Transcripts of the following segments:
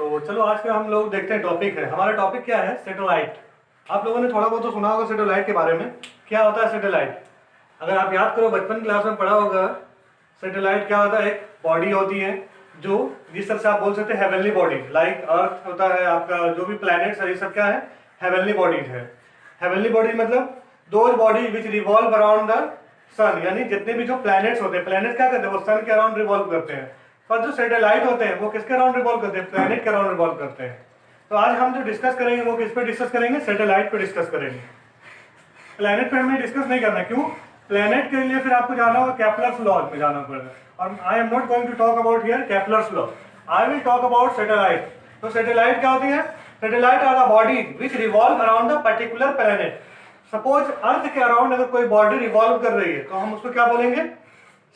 तो चलो आज का हम लोग देखते हैं टॉपिक है। हमारा टॉपिक क्या है? सैटेलाइट। आप लोगों ने थोड़ा बहुत तो सुना होगा सैटेलाइट के बारे में। क्या होता है सैटेलाइट? अगर आप याद करो बचपन क्लास में पढ़ा होगा, सैटेलाइट क्या होता है? एक बॉडी होती है जो जिस तरह से आप बोल सकते हैं हेवनली बॉडी, लाइक अर्थ होता है आपका, जो भी प्लैनेट्स है ये सब क्या है? हेवनली बॉडीज है। हेवनली बॉडी मतलब those body which revolve around the sun, यानी जितने भी जो प्लैनेट्स होते हैं, प्लैनेट्स क्या करते हैं? वो सन के अराउंड रिवॉल्व करते हैं। पर जो सैटेलाइट होते हैं वो किसके अराउंड रिवॉल्व करते हैं? प्लैनेट के अराउंड रिवॉल्व करते हैं। तो आज हम जो डिस्कस करेंगे वो किस पे डिस्कस करेंगे? सैटेलाइट पे डिस्कस करेंगे। प्लैनेट पे हमें डिस्कस नहीं करना। क्यों? प्लैनेट के लिए फिर आपको जाना होगा केप्लर्स लॉ में जाना पड़ेगा। और I am not going to talk about here Kepler's law, I will talk about satellite. तो सैटेलाइट क्या होती है? Satellite are the body which revolve around the particular planet. Suppose earth के अराउंड अगर कोई बॉडी रिवॉल्व कर रही है तो हम उसको क्या बोलेंगे?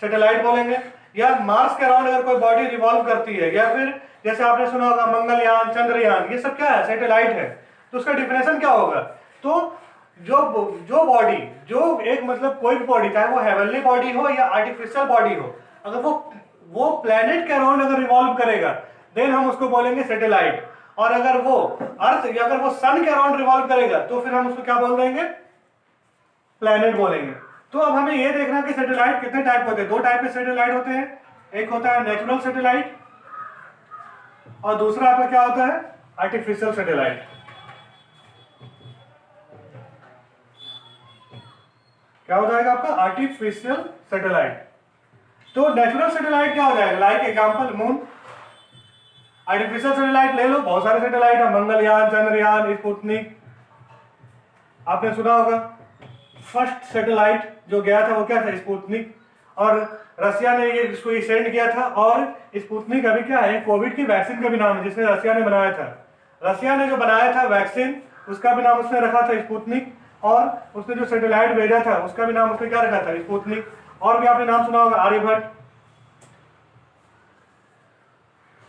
सैटेलाइट बोलेंगे। या मार्स के अराउंड अगर कोई बॉडी रिवॉल्व करती है, या फिर जैसे आपने सुना होगा मंगलयान, चंद्रयान, ये सब क्या है? सैटेलाइट है। तो उसका डिफिनेशन क्या होगा? तो जो बॉडी, जो एक मतलब कोई भी बॉडी, चाहे वो हेवनली बॉडी हो या आर्टिफिशियल बॉडी हो, अगर वो प्लेनेट के अराउंड अगर रिवॉल्व करेगा देन हम उसको बोलेंगे सैटेलाइट। और अगर वो अर्थ या अगर वो सन के अराउंड रिवॉल्व करेगा तो फिर हम उसको क्या बोल देंगे? प्लेनेट बोलेंगे। तो अब हमें ये देखना कि सैटेलाइट कितने टाइप होते हैं। दो टाइप के सैटेलाइट होते हैं, एक होता है नेचुरल सैटेलाइट और दूसरा आपका क्या होता है? Artificial satellite. क्या हो जाएगा आपका? Artificial satellite. तो नेचुरल सैटेलाइट क्या हो जाएगा? Like example moon. Artificial satellite ले लो, बहुत सारे सैटेलाइट है, मंगलयान, चंद्रयान, स्पुतनिक, आपने सुना होगा। फर्स्ट सैटेलाइट जो गया था वो क्या था? स्पुतनिक। और रसिया ने ये इसको सेंड किया था। और स्पुतनिक अभी क्या है? कोविड की वैक्सीन का भी नाम है जिसने रसिया ने बनाया था। रसिया ने जो बनाया था वैक्सीन, उसका भी नाम उसने रखा था स्पुतनिक। और उसने जो सैटेलाइट भेजा था उसका भी नाम उसने क्या रखा था? स्पुतनिक। और भी आपने नाम सुना होगा, आर्यभट्ट।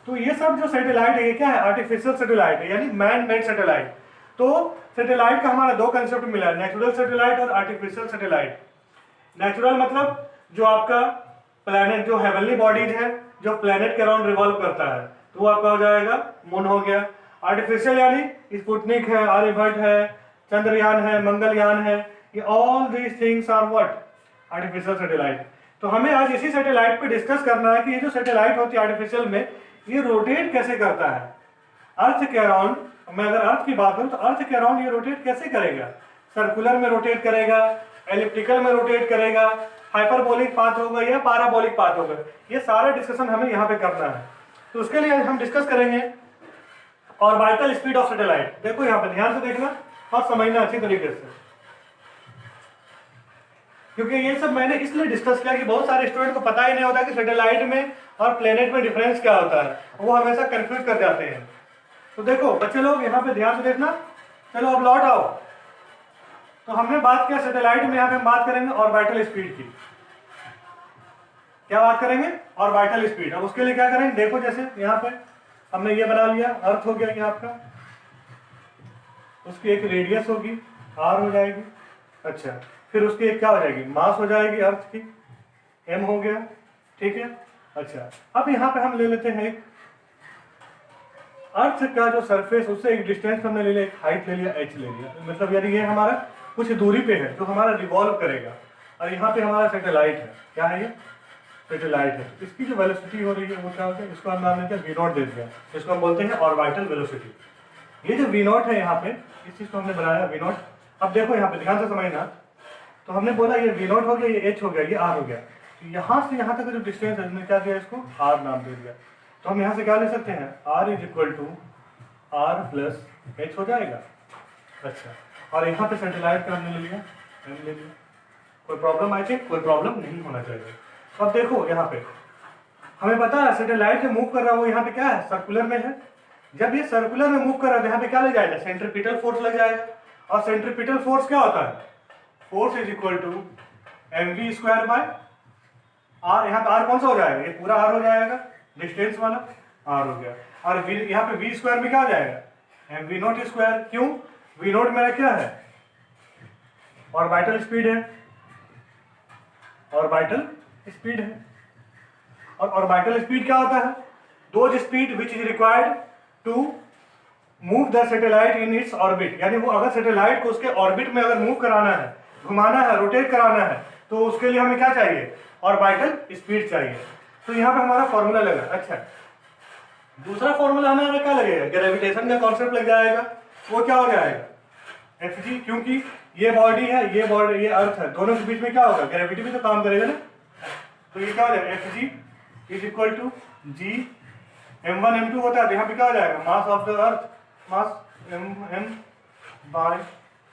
तो ये सब जो सैटेलाइट है ये क्या है? आर्टिफिशियल सैटेलाइट है, यानी मैन मेड सैटेलाइट। तो सैटेलाइट का हमारा दो कंसेप्ट मिला है, नेचुरल सैटेलाइट और आर्टिफिशियल सैटेलाइट। नेचुरल मतलब जो आपका प्लैनेट, जो हेवनली बॉडीज है जो प्लैनेट के अराउंड रिवॉल्व करता है, तो वो आपका हो जाएगा मून हो गया। आर्टिफिशियल यानी स्पुतनिक है, आर्यभट्ट है, चंद्रयान है, मंगलयान है, ये all these things are what? Artificial satellite. तो हमें आज इसी सैटेलाइट पे डिस्कस करना है कि ये जो सैटेलाइट होती है आर्टिफिशियल में, ये रोटेट कैसे करता है अर्थ के अराउंड। मैं अगर अर्थ की बात करूं तो अर्थ के अराउंड ये रोटेट कैसे करेगा? सर्कुलर में रोटेट करेगा, एलिप्टिकल में रोटेट करेगा, हाइपरबोलिक पाथ होगा या पैराबोलिक पाथ होगा, ये सारा डिस्कशन हमें यहाँ पे करना है। तो उसके लिए हम डिस्कस करेंगे ऑर्बिटल स्पीड ऑफ सैटेलाइट। देखो यहाँ पे ध्यान से देखना और समझना अच्छी तरीके से, क्योंकि ये सब मैंने इसलिए डिस्कस किया कि बहुत सारे स्टूडेंट को पता ही नहीं होता कि सैटेलाइट में और प्लेनेट में डिफरेंस क्या होता है, वो हमेशा कंफ्यूज कर जाते हैं। तो देखो बच्चे लोग यहाँ पे ध्यान से देखना। चलो अब लौट आओ। तो हमने बात किया सैटेलाइट में, यहाँ पे हम बात करेंगे ऑर्बिटल स्पीड की। क्या बात करेंगे? Orbital speed. अब उसके लिए क्या करेंगे? देखो जैसे यहाँ पे हमने ये बना लिया, अर्थ हो गया ये आपका, उसकी एक रेडियस होगी, आर हो जाएगी। अच्छा, फिर उसकी एक क्या हो जाएगी? मास हो जाएगी अर्थ की, एम हो गया। ठीक है। अच्छा, अब यहाँ पे हम ले लेते हैं एक अर्थ का जो सरफेस, उससे एक डिस्टेंस हमने ले लिया, एक हाइट ले लिया, एच ले लिया। मतलब यानी ये हमारा कुछ दूरी पे है जो हमारा रिवॉल्व करेगा। और यहाँ पे हमारा सैटेलाइट है। क्या है ये? सैटेलाइट है। इसकी जो वेलोसिटी हो रही है वो क्या होता है? इसको हम नाम देते हैं वी नॉट दे दिया, इसको हम बोलते हैं ऑर्बिटल वेलोसिटी। ये जो वी नॉट है यहाँ पे, इस चीज को हमने बनाया वी नॉट। अब देखो यहाँ पे ध्यान से समझना। तो हमने बोला ये वी नॉट हो गया, ये एच हो गया, ये आर हो गया। तो यहाँ से यहाँ तक जो डिस्टेंस है, हमने क्या किया? इसको आर नाम दे दिया। तो हम यहाँ से क्या ले सकते हैं? R is equal to R plus H हो जाएगा। अच्छा, और यहाँ पे सैटेलाइट का हमने ले लिया, एम ले लिया। कोई प्रॉब्लम आई थी? कोई प्रॉब्लम नहीं होना चाहिए। अब देखो यहाँ पे हमें पता है सैटेलाइट जो मूव कर रहा है वो यहाँ पे क्या है? सर्कुलर में है। जब ये सर्कुलर में मूव कर रहा है तो यहाँ पे क्या ले जाएगा? सेंट्रीपिटल फोर्स लग जाएगा। और सेंट्रीपिटल फोर्स क्या होता है? Force is equal to mv square by R. यहाँ पे आर कौन सा हो जाएगा? ये पूरा आर हो जाएगा, डिस्टेंस वाला आर हो गया। और यहाँ पे वी स्क्वायर में क्या हो जाएगा? mv not square. क्यों? वी नॉट मेरा क्या है? ऑर्बिटल स्पीड है, ऑर्बिटल स्पीड है। और ऑर्बिटल स्पीड क्या होता है? Those speed which is required to move the satellite in its orbit, यानी वो अगर सैटेलाइट को उसके ऑर्बिट में अगर मूव कराना है, घुमाना है, रोटेट कराना है, तो उसके लिए हमें क्या चाहिए? ऑर्बिटल स्पीड चाहिए। तो यहाँ पे हमारा फॉर्मूला लगा। अच्छा, दूसरा फॉर्मूला हमें क्या लगेगा? ग्रेविटेशन का कॉन्सेप्ट लग जाएगा। वो क्या हो जाएगा? एफ जी, क्योंकि ये बॉडी है, ये बॉडी, ये अर्थ है, दोनों के बीच में क्या होगा? ग्रेविटी भी तो काम करेगा ना। तो ये क्या हो जाएगा? F G is equal to G m1 m2 होता है, तो यहाँ पे क्या हो जाएगा? Mass of the earth, mass m by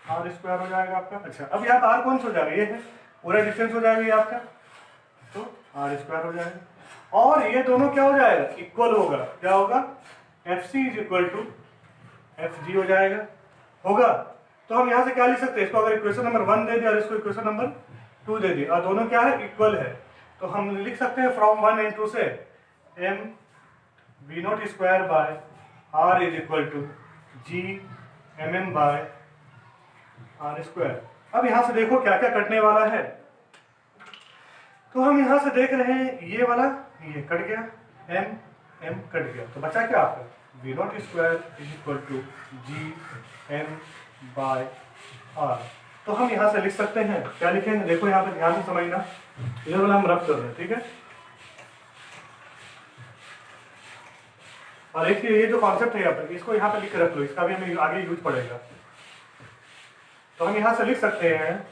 R square हो जाएगा आपका। अच्छा, अब यहाँ पर आर कौन सा हो जाएगा? ये है पूरा डिस्टेंस हो जाएगा ये आपका, तो आर स्क्वायर हो जाएगा। और ये दोनों क्या हो जाएगा? इक्वल होगा। क्या होगा? F C is equal to F G हो जाएगा। होगा। तो हम यहाँ से क्या लिख सकते हैं? इसको अगर इक्वेशन नंबर 1 दे दिया और इसको इक्वेशन नंबर 2 दे दिया, और दोनों क्या है? इक्वल है। तो हम लिख सकते हैं फ्रॉम 1 एंड 2 से M V not square by R is equal to G M M by R square. अब यहाँ से देखो क्या क्या कटने वाला है। तो हम यहाँ से देख रहे हैं ये वाला, ये कट गया, एम एम कट गया, तो बचा क्या आपका? V not square is equal to G M by R. तो हम यहाँ से लिख सकते हैं, क्या लिखेंगे? देखो यहाँ पे ध्यान से समझना, ये वाला हम रफ कर रहे हैं, ठीक है। और एक ये जो कॉन्सेप्ट है यहाँ पे, इसको यहाँ पे लिख के रख लो, इसका भी हमें आगे यूज पड़ेगा। तो हम यहाँ से लिख सकते हैं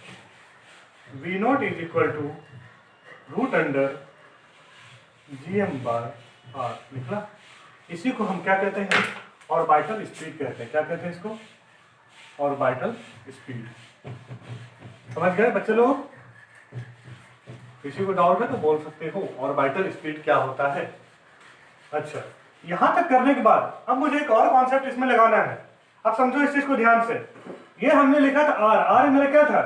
V not is equal to root under G M by R, निकला। इसी को हम क्या कहते हैं? ऑर्बिटल स्पीड कहते हैं। क्या कहते हैं इसको? Orbital speed. समझ गए बच्चे लोग? किसी को डाउट है तो बोल सकते हो ऑर्बिटल स्पीड क्या होता है। अच्छा, यहां तक करने के बाद अब मुझे एक और कॉन्सेप्ट इसमें लगाना है। अब समझो इस चीज को ध्यान से। ये हमने लिखा था आर, आर मेरा क्या था?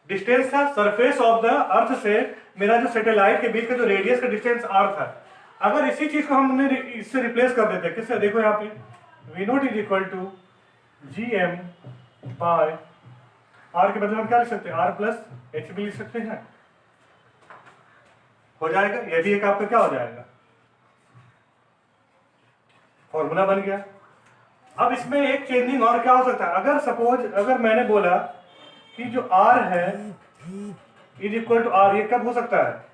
डिस्टेंस था सरफेस ऑफ द अर्थ से मेरा जो सैटेलाइट के बीच का जो रेडियस का डिस्टेंस आर था। अगर इसी चीज को हमने इससे रिप्लेस कर देते, किससे? देखो यहाँ पे V not is equal to G M by R के बदले हम क्या लिख सकते हैं? आर प्लस एच भी लिख सकते हैं। हो जाएगा। ये भी एक आपका क्या हो जाएगा? फॉर्मूला बन गया। अब इसमें एक चेंजिंग और क्या हो सकता है? अगर सपोज अगर मैंने बोला कि जो आर है इज इक्वल टू आर, ये कब हो सकता है?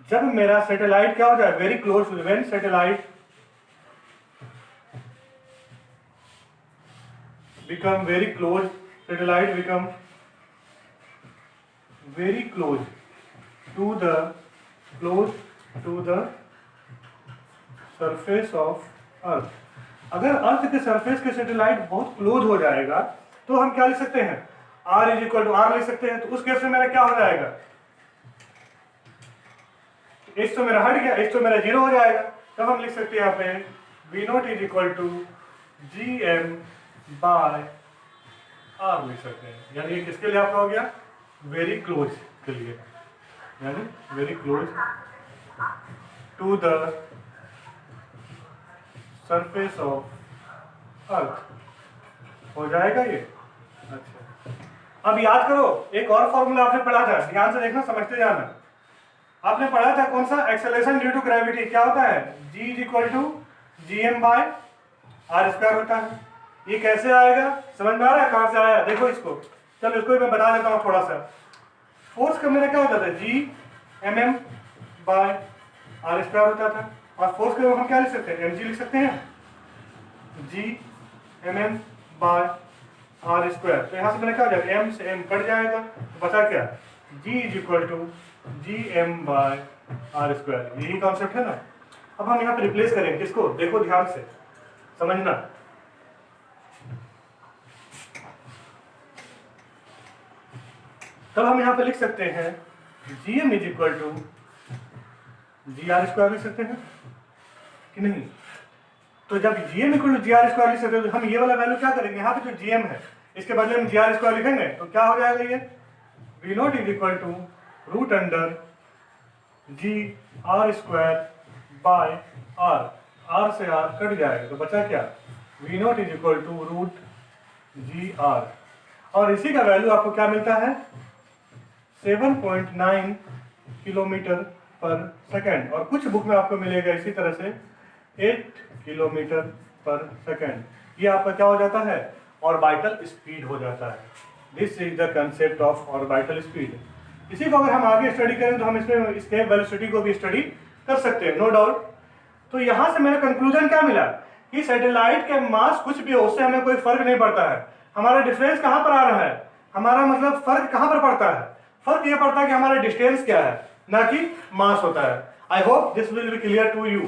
जब मेरा सैटेलाइट क्या हो जाए? Very close to, when satellite become very close, satellite become very close to the surface of earth। अगर अर्थ के सरफेस के सैटेलाइट बहुत क्लोज हो जाएगा तो हम क्या लिख सकते हैं? r is equal to R लिख सकते हैं। तो उस केस में मेरा क्या हो जाएगा? h तो मेरा हट गया, h तो मेरा 0 हो जाएगा। तब हम लिख सकते हैं यहाँ पे v not is equal to G M by R लिख सकते हैं। यानी ये किसके लिए आपका हो गया? वेरी क्लोज के लिए, यानी very close to the surface of earth हो जाएगा ये। अच्छा, अब याद करो एक और फॉर्मूला आपने पढ़ा था, ध्यान से देखना, समझते जाना। आपने पढ़ा था कौन सा? Acceleration due to gravity. क्या होता है? G is equal to G M by R square होता है। ये कैसे आएगा? समझ में आ रहा है कहां से आया? देखो इसको, चलो इसको मैं बता देता हूँ थोड़ा सा। फोर्स का मेरा क्या होता था? G M M by R square होता था। और फोर्स का हम क्या लिख सकते हैं? एम जी लिख सकते हैं, G M M by R square. तो यहाँ से मेरा क्या हो जाएगा? एम से एम कट जाएगा, तो बचा क्या? G is equal to G M by R square. यही कॉन्सेप्ट है ना। अब हम यहाँ पे रिप्लेस करेंगे किसको? देखो ध्यान से समझना। तब हम यहाँ पे लिख सकते हैं G M is equal to G R square लिख सकते हैं कि नहीं? तो जब G M equal to G R square लिख सकते हैं तो हम ये वाला वैल्यू क्या करेंगे? यहाँ पे जो जी एम है इसके बदले में जी आर स्क्वायर लिखेंगे, तो क्या हो जाएगा? ये V not is equal to root under G R square by R. R से आर कट जाएगा, तो बचा क्या? V not is equal to root G R. और इसी का वैल्यू आपको क्या मिलता है? 7.9 किलोमीटर पर सेकेंड। और कुछ बुक में आपको मिलेगा इसी तरह से 8 किलोमीटर पर सेकेंड, ये आपका क्या हो जाता है, ऑर्बिटल स्पीड हो जाता है। This is the concept of orbital speed. इसी को अगर हम आगे स्टडी करें तो हम इसमें स्केप वेलोसिटी को भी स्टडी कर सकते हैं, नो डाउट। तो यहाँ से मेरा कंक्लूजन क्या मिला कि सैटेलाइट के मास कुछ भी हो उससे हमें कोई फर्क नहीं पड़ता है। हमारा डिफरेंस कहाँ पर आ रहा है, हमारा मतलब फर्क कहाँ पर पड़ता है, फर्क ये पड़ता है कि हमारा डिस्टेंस क्या है, ना कि मास होता है। I hope this will be clear to you.